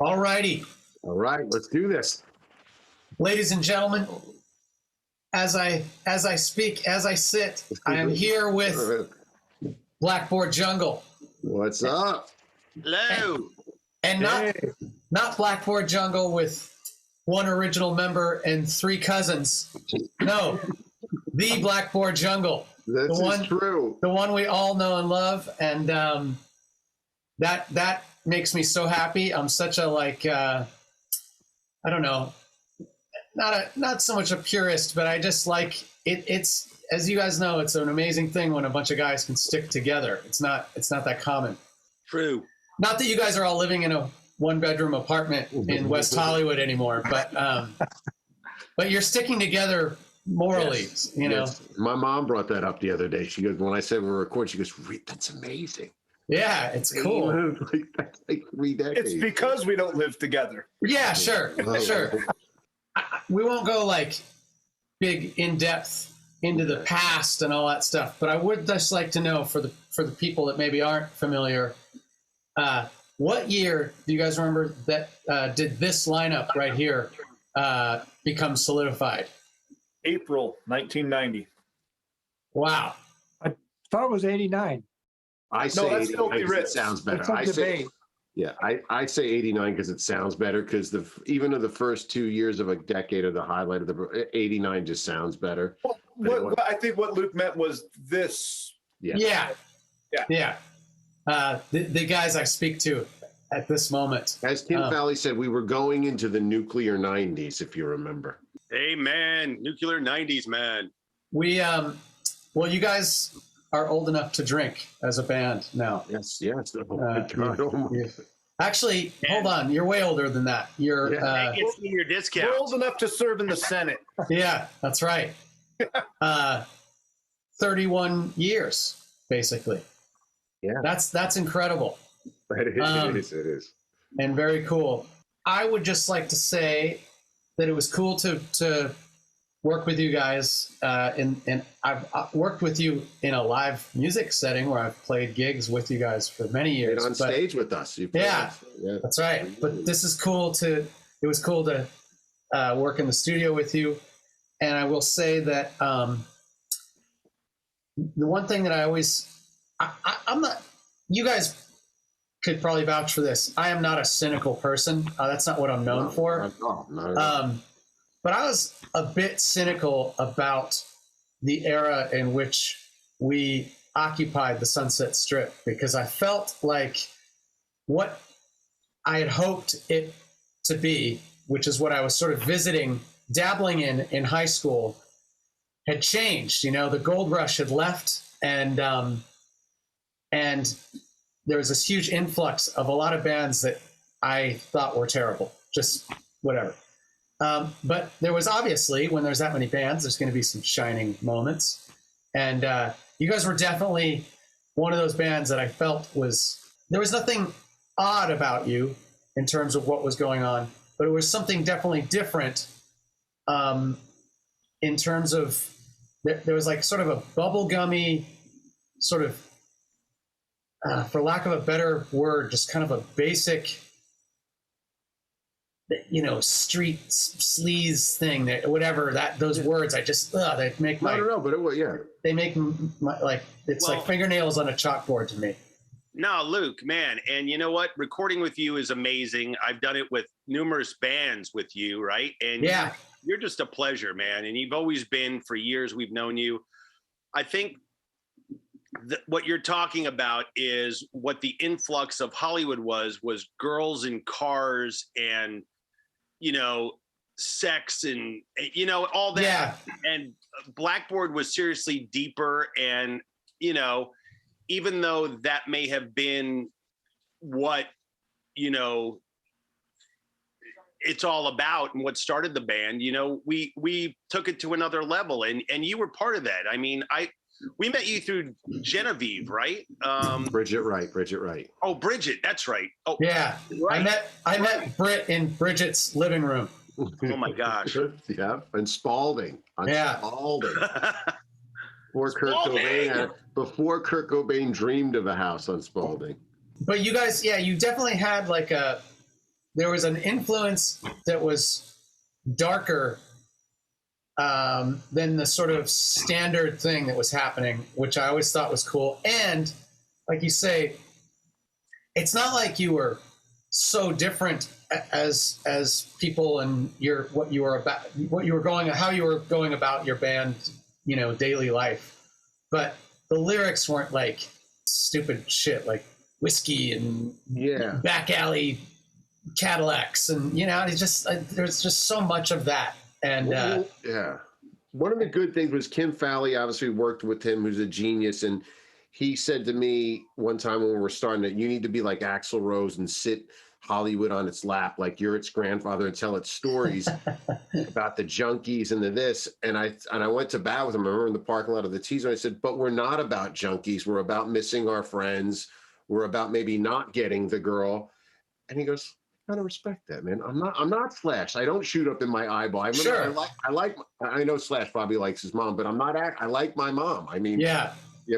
All righty. All right, let's do this. Ladies and gentlemen, as I speak, as I sit, I am here with Blackboard Jungle. What's up? Hello. And not Blackboard Jungle with one original member and three cousins. No, the Blackboard Jungle. This is true. The one we all know and love. And that makes me so happy. I'm such a I don't know, not so much a purist, but I just like it. It's, as you guys know, it's an amazing thing when a bunch of guys can stick together. It's not that common. True. Not that you guys are all living in a one-bedroom apartment in West Hollywood anymore, but you're sticking together morally. Yes. You know. Yes. My mom brought that up the other day. She goes, when I said we were recording, she goes, "That's amazing." Yeah, it's cool. That's like 3 decades. It's because we don't live together. Yeah, sure, sure. We won't go like big in depth into the past and all that stuff, but I would just like to know for the people that maybe aren't familiar, what year do you guys remember that did this lineup right here become solidified? April 1990. Wow. I thought it was 89. I say that's 89 filthy because rich. it sounds better. It's a debate. I say 89 because it sounds better, because even though the first 2 years of a decade are the highlight of the 89 just sounds better. Well, I think what Luke meant was this. Yeah. The guys I speak to at this moment. As Tim Fowley said, we were going into the nuclear 90s, if you remember. Hey, man. Nuclear 90s, man. We, well, you guys are old enough to drink as a band now. Yes. Oh my God. Oh my. Actually, hold on. You're way older than that. You're It's your discount. We're old enough to serve in the Senate. yeah, that's right. 31 years, basically. Yeah. That's incredible. It is. And very cool. I would just like to say that it was cool to work with you guys, and I've worked with you in a live music setting where I've played gigs with you guys for many years. On stage with us. Yeah, that's right. But this is cool it was cool to work in the studio with you. And I will say that the one thing that I always, I'm not, you guys could probably vouch for this. I am not a cynical person. That's not what I'm known for. Not at all. But I was a bit cynical about the era in which we occupied the Sunset Strip, because I felt like what I had hoped it to be, which is what I was sort of dabbling in high school, had changed. You know, the gold rush had left, and there was this huge influx of a lot of bands that I thought were terrible, just whatever. But there was obviously, when there's that many bands, there's going to be some shining moments. And you guys were definitely one of those bands that I felt there was nothing odd about you in terms of what was going on, but it was something definitely different in terms of, there was like sort of a bubblegummy sort of, for lack of a better word, just kind of a basic, you know, street sleaze thing, that whatever those words, I just they make my, I don't know, but it was, yeah. They make my, like, it's like fingernails on a chalkboard to me. No, Luke, man. And you know what? Recording with you is amazing. I've done it with numerous bands with you, right? And yeah, you're just a pleasure, man. And you've always been, for years we've known you. I think what you're talking about is what the influx of Hollywood was girls in cars and, you know, sex and, you know, all that. Yeah. And Blackboard was seriously deeper. And, you know, even though that may have been what, you know, it's all about and what started the band, you know, we took it to another level, and you were part of that. I mean, we met you through Genevieve, right? Bridget Wright. Oh, Bridget, that's right. Oh, yeah. Right. I met Britt in Bridget's living room. Oh my gosh. Yeah, and Spalding. Spalding. Spalding. Before Kurt Cobain dreamed of a house on Spalding. But you guys, yeah, you definitely had like there was an influence that was darker than the sort of standard thing that was happening, which I always thought was cool. And like you say, it's not like you were so different as people and how you were going about your band, daily life. But the lyrics weren't like stupid shit like whiskey and back alley Cadillacs, and it's just there's just so much of that. And one of the good things was Kim Fowley obviously worked with him, who's a genius, and he said to me one time when we were starting it, you need to be like Axl Rose and sit Hollywood on its lap like you're its grandfather and tell its stories about the junkies and the this. And I went to bat with him. I remember in the parking lot of the Teaser, I said, but we're not about junkies. We're about missing our friends. We're about maybe not getting the girl. And he goes, gotta respect that, man. I'm not Slash. I don't shoot up in my eyeball. I remember I know Slash probably likes his mom, but I like my mom. I mean,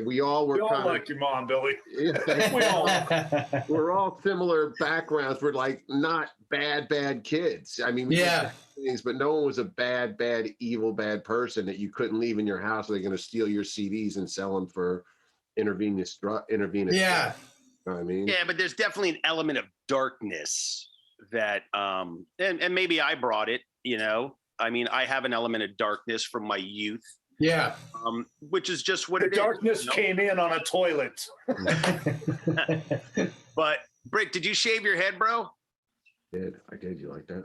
we all were kind of like your mom, Billy. Yeah, we're all similar backgrounds. We're like not bad kids. I mean, we did things, but no one was a bad, evil, bad person that you couldn't leave in your house. They're going to steal your CDs and sell them for intravenous. Yeah. Drugs. You know what I mean? Yeah, but there's definitely an element of darkness that, and maybe I brought it, I mean, I have an element of darkness from my youth. Yeah. Which is just what the darkness came in on a toilet. But Brick, did you shave your head, bro? I did. You like that?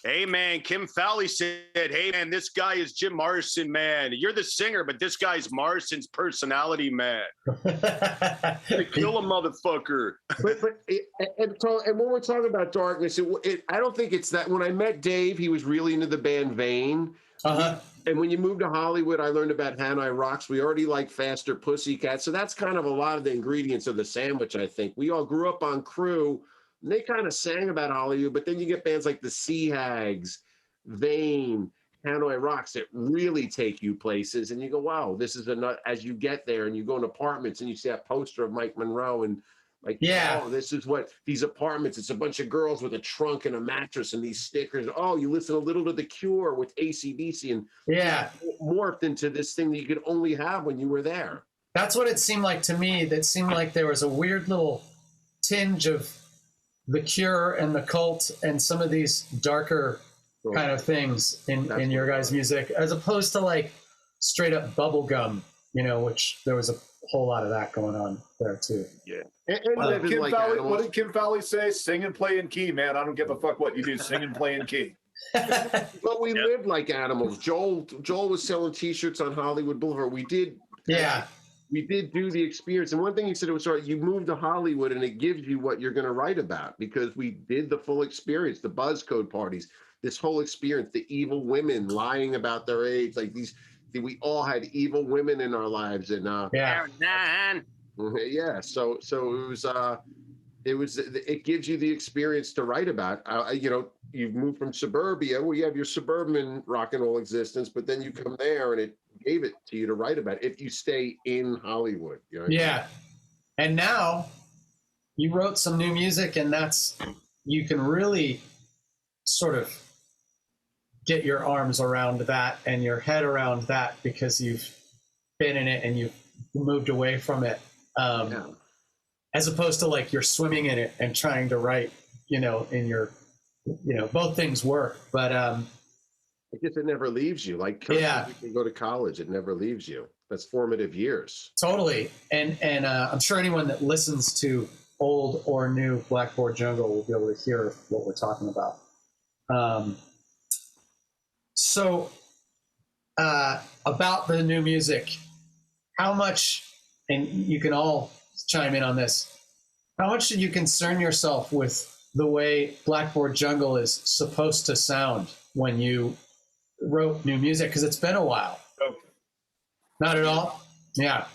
Hey, man, Kim Fowley said, hey, man, this guy is Jim Morrison, man. You're the singer, but this guy's Morrison's personality, man. Kill a motherfucker. And when we're talking about darkness, I don't think it's that. When I met Dave, he was really into the band Vane. Uh-huh. And when you moved to Hollywood, I learned about Hanoi Rocks. We already like Faster Pussycat. So that's kind of a lot of the ingredients of the sandwich, I think. We all grew up on Crew. And they kind of sang about Hollywood, but then you get bands like the Sea Hags, Vane, Hanoi Rocks that really take you places. And you go, wow, this is as you get there and you go in apartments and you see that poster of Mike Monroe and like, oh, this is what these apartments, it's a bunch of girls with a trunk and a mattress and these stickers. Oh, you listen a little to The Cure with AC/DC and morphed into this thing that you could only have when you were there. That's what it seemed like to me. That seemed like there was a weird little tinge of The Cure and the Cult and some of these darker kind of things in your guys' music, as opposed to like straight up bubblegum, which there was a whole lot of that going on there too. Yeah. What did Kim Fowley say? Sing and play in key, man. I don't give a fuck what you do. Sing and play in key. But we lived like animals. Joel was selling T-shirts on Hollywood Boulevard. We did do the experience. And one thing he said, it was sort of, you move to Hollywood and it gives you what you're going to write about, because we did the full experience, the buzz code parties, this whole experience, the evil women lying about their age, like we all had evil women in our lives. And so it gives you the experience to write about. You've moved from suburbia where you have your suburban rock and roll existence, but then you come there and it gave it to you to write about if you stay in Hollywood. And now you wrote some new music, and you can really sort of get your arms around that and your head around that because you've been in it and you've moved away from it, as opposed to like you're swimming in it and trying to write, in your, both things work, but I guess it never leaves you. Like you can go to college, it never leaves you. That's formative years. Totally. And I'm sure anyone that listens to old or new Blackboard Jungle will be able to hear what we're talking about. So about the new music, how much, and you can all chime in on this, how much should you concern yourself with the way Blackboard Jungle is supposed to sound when you wrote new music? Because it's been a while. Okay. Not at all? Yeah.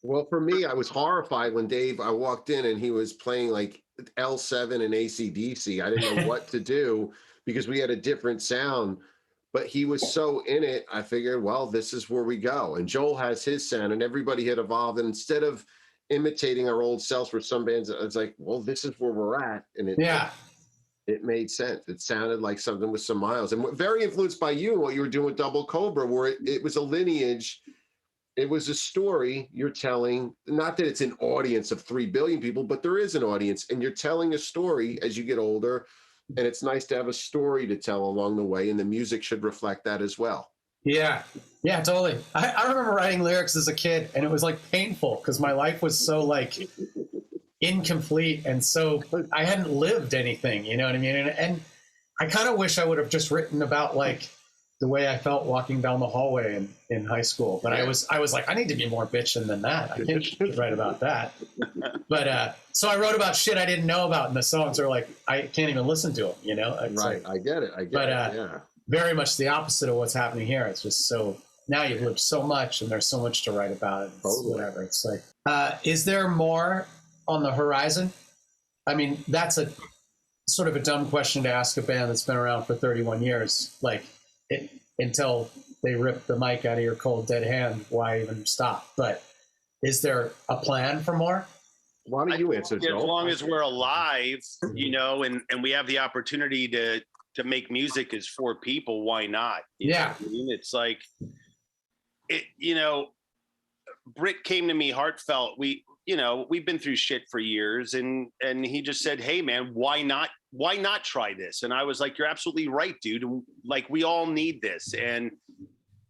Well, for me, I was horrified when I walked in and he was playing like L7 and AC/DC. I didn't know what to do because we had a different sound. But he was so in it, I figured, well, this is where we go. And Joel has his sound, and everybody had evolved. And instead of imitating our old selves for some bands, it's like, well, this is where we're at. And It made sense. It sounded like something with some miles, and very influenced by you, what you were doing with Double Cobra, where it was a lineage. It was a story you're telling. Not that it's an audience of 3 billion people, but there is an audience, and you're telling a story as you get older. And it's nice to have a story to tell along the way, and the music should reflect that as well. Yeah, yeah, totally. I remember writing lyrics as a kid, and it was like painful because my life was so like incomplete, and so I hadn't lived anything. You know what I mean? And I kind of wish I would have just written about like the way I felt walking down the hallway in high school. But I was like, I need to be more bitching than that. I can't write about that. But so I wrote about shit I didn't know about, and the songs are like I can't even listen to them. You know? It's Right. like, I get it. Yeah. very much the opposite of what's happening here. It's just so now you've lived so much, and there's so much to write about. It's Totally. whatever. It's like, is there more on the horizon? I mean, that's a sort of a dumb question to ask a band that's been around for 31 years. Like, until they rip the mic out of your cold dead hand, why even stop? But is there a plan for more? Why don't you answer, As Joel? long as we're alive, you know, and we have the opportunity to make music as for people, why not? You know what I mean? It's like, you know, Britt came to me heartfelt. We've been through shit for years, and he just said, "Hey man, why not try this?" And I was like, "You're absolutely right, dude. Like, we all need this." And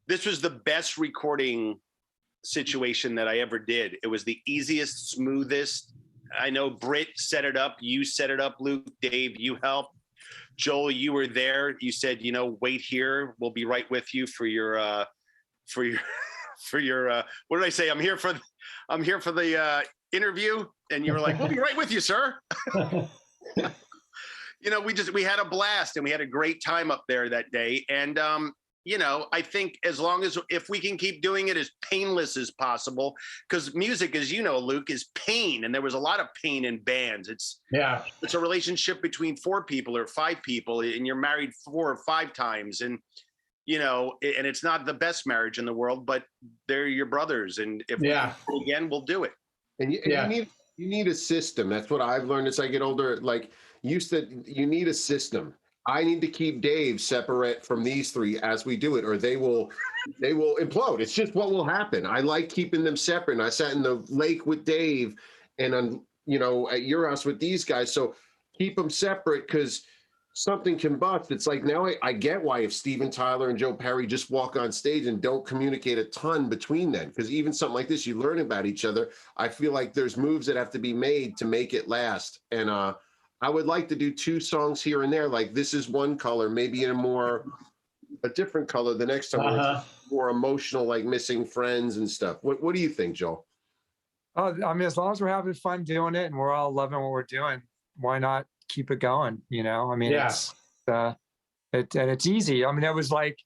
this was the best recording situation that I ever did. It was the easiest, smoothest. I know Britt set it up. You set it up, Luke. Dave, you helped. Joel, you were there. You said, you know, wait here. We'll be right with you for your what did I say? I'm here for the interview. And you were like, we'll be right with you, sir. You know, we had a blast, and we had a great time up there that day. And you know, I think if we can keep doing it as painless as possible, because music, as you know, Luke, is pain. And there was a lot of pain in bands. It's a relationship between 4 people or 5 people, and you're married 4 or 5 times. And, you know, and it's not the best marriage in the world, but they're your brothers. And if we can do it again, we'll do it. And you need a system. That's what I've learned as I get older. Like you said, you need a system. I need to keep Dave separate from these 3 as we do it, or they will implode. It's just what will happen. I like keeping them separate. And I sat in the lake with Dave, and I'm, you know, at your house with these guys. So keep them separate, because something can bust. It's like, now I get why if Steven Tyler and Joe Perry just walk on stage and don't communicate a ton between them, because even something like this, you learn about each other. I feel like there's moves that have to be made to make it last. And I would like to do 2 songs here and there. Like, this is one color, maybe in a different color the next time. It's more emotional, like Missing Friends and stuff. What do you think, Joel? Oh, I mean, as long as we're having fun doing it and we're all loving what we're doing, why not keep it going? You know, I mean, it's and it's easy. I mean, it was like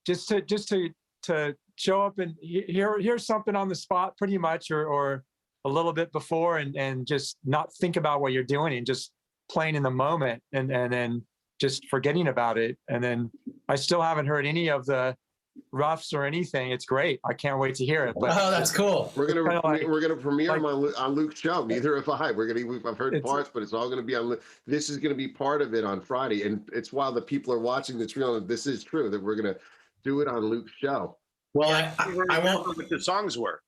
just to show up and here's something on the spot, pretty much, or a little bit before, and just not think about what you're doing and just playing in the moment, and then just forgetting about it. And then I still haven't heard any of the roughs or anything. It's great. I can't wait to hear it. But that's cool. We're gonna premiere them on Luke's show. Neither have I. I've heard parts, but it's all gonna be on. This is gonna be part of it on Friday, and it's while the people are watching this real. This is true that we're gonna do it on Luke's show. Well, I won't know what the songs were.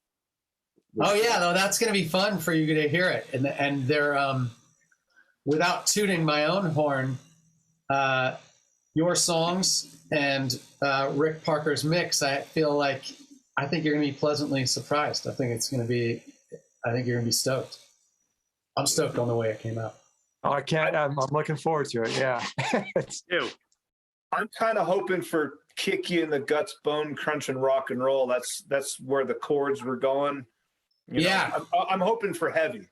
Oh yeah, no, that's gonna be fun for you to hear it, and they're without tooting my own horn, your songs and Rick Parker's mix, I think you're going to be pleasantly surprised. I think you're going to be stoked. I'm stoked on the way it came out. Oh, I'm looking forward to it. Yeah. I'm kind of hoping for kick you in the guts, bone crunching rock and roll. That's where the chords were going. You know, I'm hoping for heavy.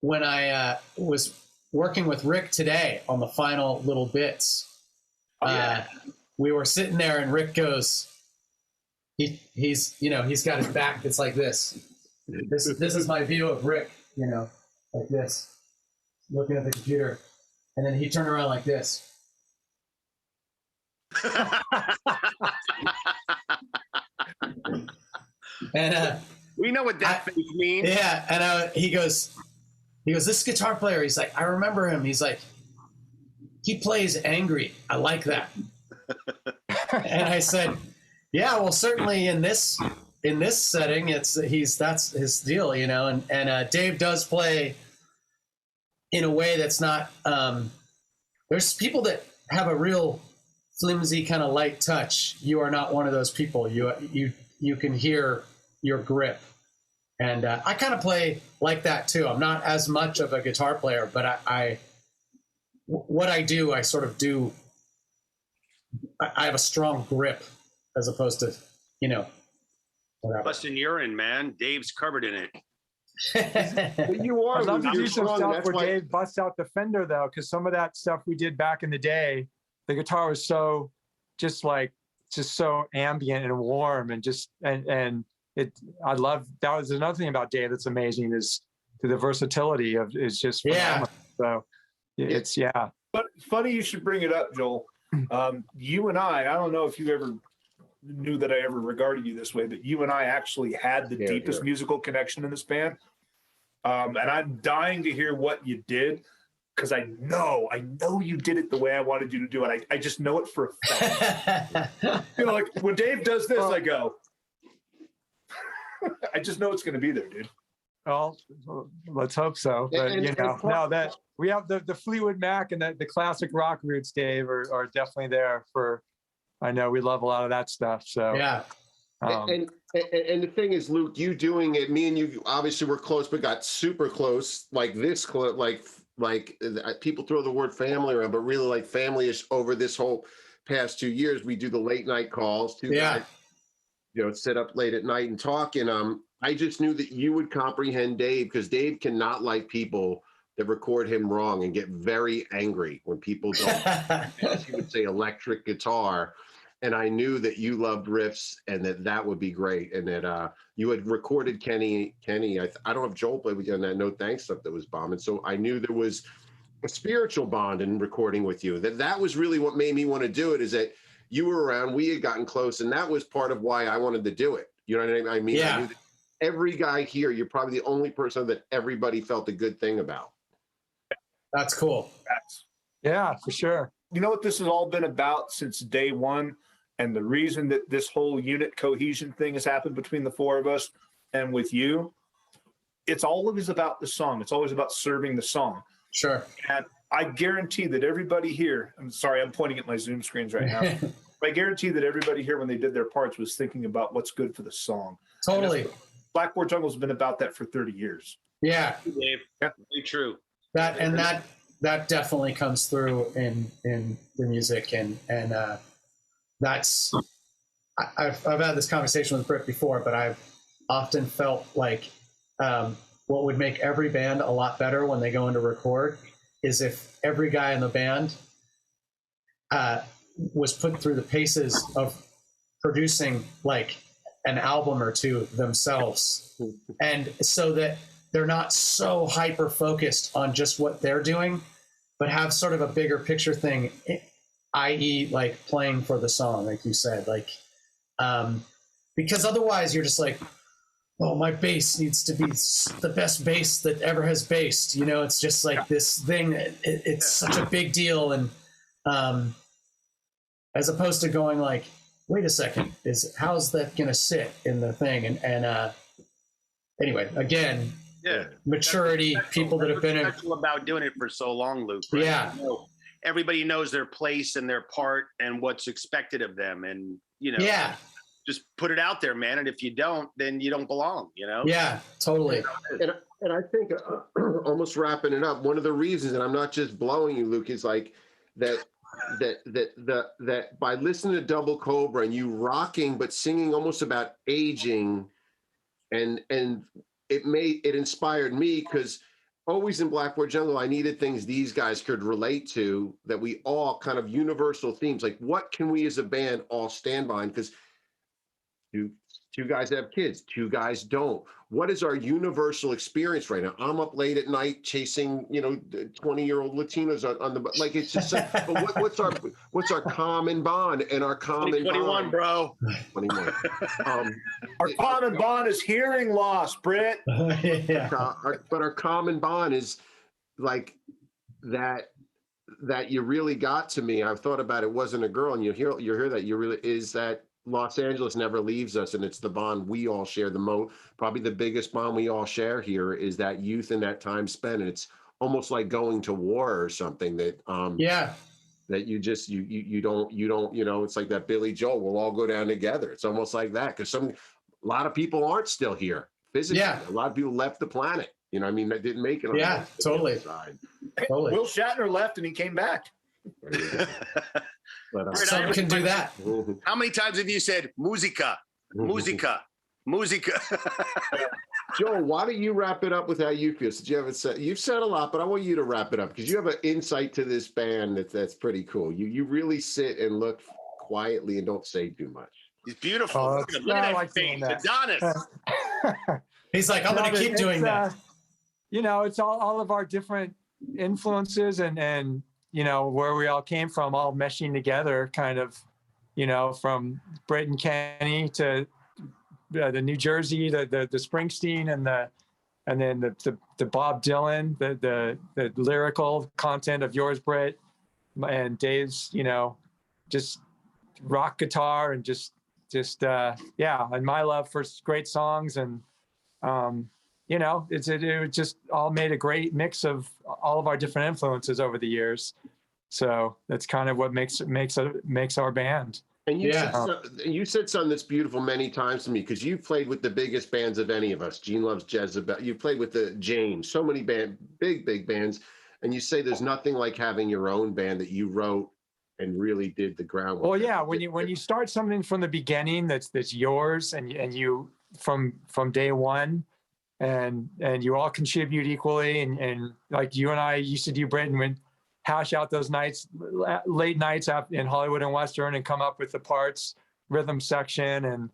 When I was working with Rick today on the final little bits, we were sitting there, and Rick goes, he's got his back. It's like this. This is my view of Rick, you know, like this, looking at the computer, and then he turned around like this. And we know what that face means. Yeah, and he goes, he goes, this guitar player, he's like, I remember him. He's like, he plays angry. I like that. And I said, yeah, well, certainly in this setting, that's his deal, you know. And Dave does play in a way that's not. There's people that have a real flimsy kind of light touch. You are not one of those people. You can hear your grip, and I kind of play like that too. I'm not as much of a guitar player, but what I do, I sort of do. I have a strong grip, as opposed to, you know, whatever. Busting urine, man. Dave's covered in it. But you are. I'd love to Luke, do you're some strong, and stuff that's where why- Dave busts out the Fender though, because some of that stuff we did back in the day, the guitar was so just so ambient and warm and just and it. I love that. Was another thing about Dave that's amazing is the versatility of is just phenomenal. So it's But funny you should bring it up, Joel. You and I don't know if you ever knew that I ever regarded you this way, but you and I actually had the deepest musical connection in this band. And I'm dying to hear what you did, because I know you did it the way I wanted you to do it. I just know it for a fact. You know, like when Dave does this, I go, I just know it's going to be there, dude. Well, let's hope so. But And- you know, and- no, that we have the Fleetwood Mac and the classic rock roots, Dave, are definitely there for. I know we love a lot of that stuff. So Yeah. And the thing is, Luke, you doing it, me and you obviously were close, but got super close, like this close, like people throw the word family around, but really like family-ish over this whole past 2 years. We do the late night calls, guys, you know, sit up late at night and talk. And I just knew that you would comprehend Dave, because Dave cannot like people that record him wrong and get very angry when people don't, as he would say, electric guitar. And I knew that you loved riffs and that would be great. And that you had recorded Kenny. I don't know if Joel played with you on that No Thanks stuff that was bombing. So I knew there was a spiritual bond in recording with you. That was really what made me want to do it, is that you were around, we had gotten close, and that was part of why I wanted to do it. You know what I mean? Yeah. I knew that every guy here, you're probably the only person that everybody felt a good thing about. That's cool. yeah, for sure. You know what this has all been about since day one, and the reason that this whole unit cohesion thing has happened between the four of us and with you, it's always about the song. It's always about serving the song. Sure. And I guarantee that everybody here, I'm sorry, I'm pointing at my Zoom screens right now. I guarantee that everybody here, when they did their parts, was thinking about what's good for the song. Totally. Blackboard Jungle has been about that for 30 years. Yeah. Dave, Yeah. very true. That definitely comes through in the music, and that's I've had this conversation with Britt before, but I've often felt like what would make every band a lot better when they go into record is if every guy in the band was put through the paces of producing like an album or two themselves, and so that they're not so hyper focused on just what they're doing, but have sort of a bigger picture thing, i.e. like playing for the song, like you said, like, because otherwise you're just like, oh, my bass needs to be the best bass that ever has bassed. You know, it's just like this thing, it's such a big deal. And as opposed to going like, wait a second, how's that going to sit in the thing? And anyway, again, maturity, people that have been in about doing it for so long, Luke. Right? Yeah. You know, everybody knows their place and their part and what's expected of them, and you know, just put it out there, man. And if you don't, then you don't belong. You know. Yeah, totally. And I think almost wrapping it up, one of the reasons, and I'm not just blowing you, Luke, is like that by listening to Double Cobra and you rocking but singing almost about aging, and it inspired me, because always in Blackboard Jungle I needed things these guys could relate to, that we all kind of universal themes, like what can we as a band all stand behind, because you Two guys have kids, two guys don't. What is our universal experience right now? I'm up late at night chasing, 20-year-old Latinos on the, like, it's just, but what's our common bond? And our common 2021, bond, bro. 21. Our common bond is hearing loss, Britt. Yeah. But our common bond is like that you really got to me. I've thought about it. Wasn't a girl, and you hear that you really is that Los Angeles never leaves us, and it's the bond we all share. Probably the biggest bond we all share here is that youth and that time spent, and it's almost like going to war or something. That that you just you don't it's like that Billy Joel. We'll all go down together. It's almost like that because a lot of people aren't still here physically. Yeah. A lot of people left the planet. That didn't make it. On Yeah, totally. Side. Totally. Will Shatner left and he came back. But, Some can do that. How many times have you said musica, musica, musica? Joel, why don't you wrap it up with how you feel? Since you've said a lot, but I want you to wrap it up because you have an insight to this band that's pretty cool. You really sit and look quietly and don't say too much. He's beautiful. Oh, Look at that like face, that. Adonis. He's like, I'm going to keep doing that. It's all of our different influences and where we all came from, all meshing together, kind of, from Britt and Kenny to the New Jersey, the Springsteen, and then the Bob Dylan, the lyrical content of yours, Britt, and Dave's, just rock guitar and just and my love for great songs and it just all made a great mix of all of our different influences over the years. So that's kind of what makes our band. And you said something that's beautiful many times to me because you've played with the biggest bands of any of us. Gene Loves Jezebel. You've played with the James, so many big bands. And you say there's nothing like having your own band that you wrote and really did the groundwork. Well, yeah, when you start something from the beginning that's yours and you from day one, and you all contribute equally, and like you and I used to do, Britain, would hash out those late nights up in Hollywood and Western and come up with the parts, rhythm section, and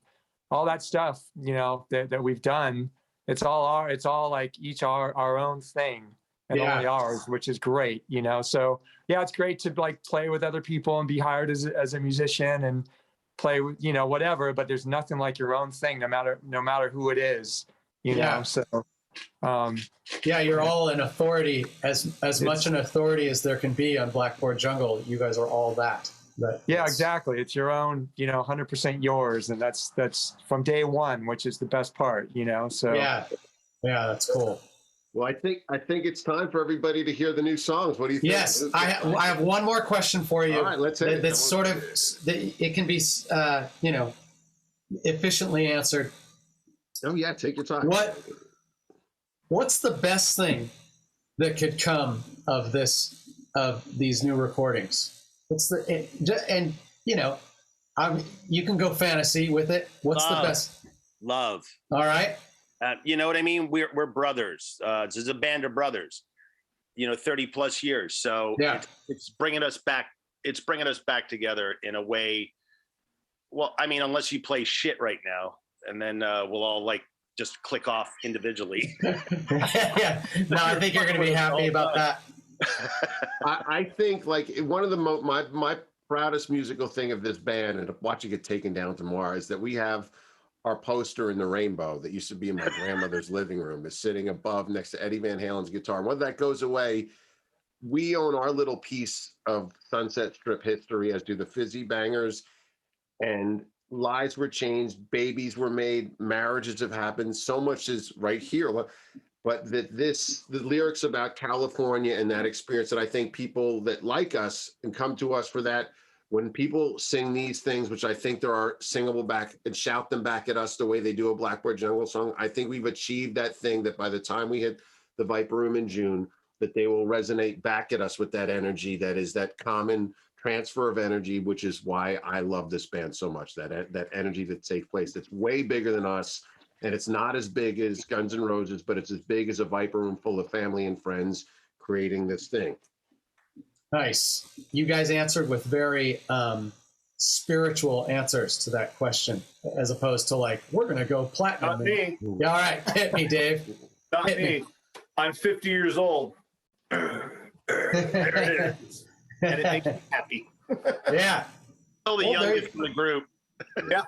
all that stuff. That we've done. It's all like each our own thing and only ours, which is great. So yeah, it's great to like play with other people and be hired as a musician and play with whatever. But there's nothing like your own thing, no matter who it is. So you're all an authority, as much an authority as there can be on Blackboard Jungle. You guys are all that. Exactly. It's your own, 100% yours, and that's from day one, which is the best part. So yeah, that's cool. Well, I think it's time for everybody to hear the new songs. What do you think? Yes, I have one more question for you. All right, let's hit it. That's sort of it can be efficiently answered. Oh yeah, take your time. What's the best thing that could come of these new recordings? You can go fantasy with it. What's the best? Love. All right. You know what I mean? We're brothers. This is a band of brothers. 30 plus years. So it's bringing us back. It's bringing us back together in a way. Well, I mean, unless you play shit right now. And then we'll all like just click off individually. Yeah. No, I think you're going to be happy about that. I think like one of the my proudest musical thing of this band and watching it taken down tomorrow is that we have our poster in the rainbow that used to be in my grandmother's living room is sitting above next to Eddie Van Halen's guitar. And when that goes away, we own our little piece of Sunset Strip history, as do the Fizzy Bangers. And lives were changed, babies were made, marriages have happened. So much is right here. But the lyrics about California and that experience that I think people that like us and come to us for that, when people sing these things, which I think there are singable back and shout them back at us the way they do a Blackboard Jungle song, I think we've achieved that thing that by the time we hit the Viper Room in June, that they will resonate back at us with that energy that is that common transfer of energy, which is why I love this band so much, that energy that takes place. That's way bigger than us. And it's not as big as Guns N' Roses, but it's as big as a Viper Room full of family and friends creating this thing. Nice. You guys answered with very spiritual answers to that question, as opposed to like, we're going to go platinum. Not me. Yeah, all right, hit me, Dave. Not Hit me. I'm 50 years old. There it is. And it makes me happy. Yeah. Still the Well, there youngest in the group. Yeah.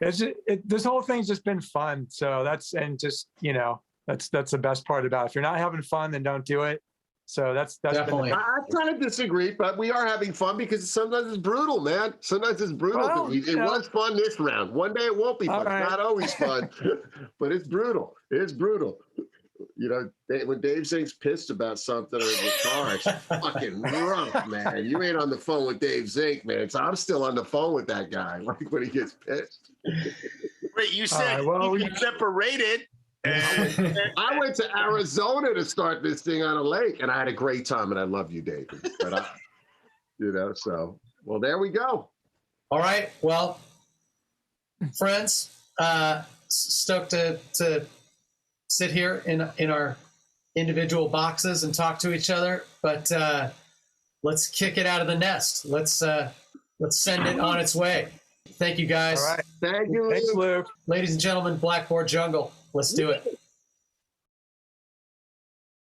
This whole thing's just been fun. So that's the best part about it. If you're not having fun, then don't do it. So that's Definitely. been I kind of disagree, but we are having fun because sometimes it's brutal, man. Sometimes it's brutal. Well, it was fun this round. One day it won't be fun. All right. It's not always fun, but it's brutal. It's brutal. You know, when Dave Zink's pissed about something or in the car, it's fucking rough, man. You ain't on the phone with Dave Zink, man. So I'm still on the phone with that guy, like when he gets pissed. Wait, you said we separated. And I went to Arizona to start this thing on a lake, and I had a great time, and I love you, David. But so, well, there we go. All right. Well, friends, stoked to sit here in our individual boxes and talk to each other, but let's kick it out of the nest. Let's send it on its way. Thank you, guys. all right. Thank you. Thanks, Luke. Ladies and gentlemen, Blackboard Jungle. Let's do it.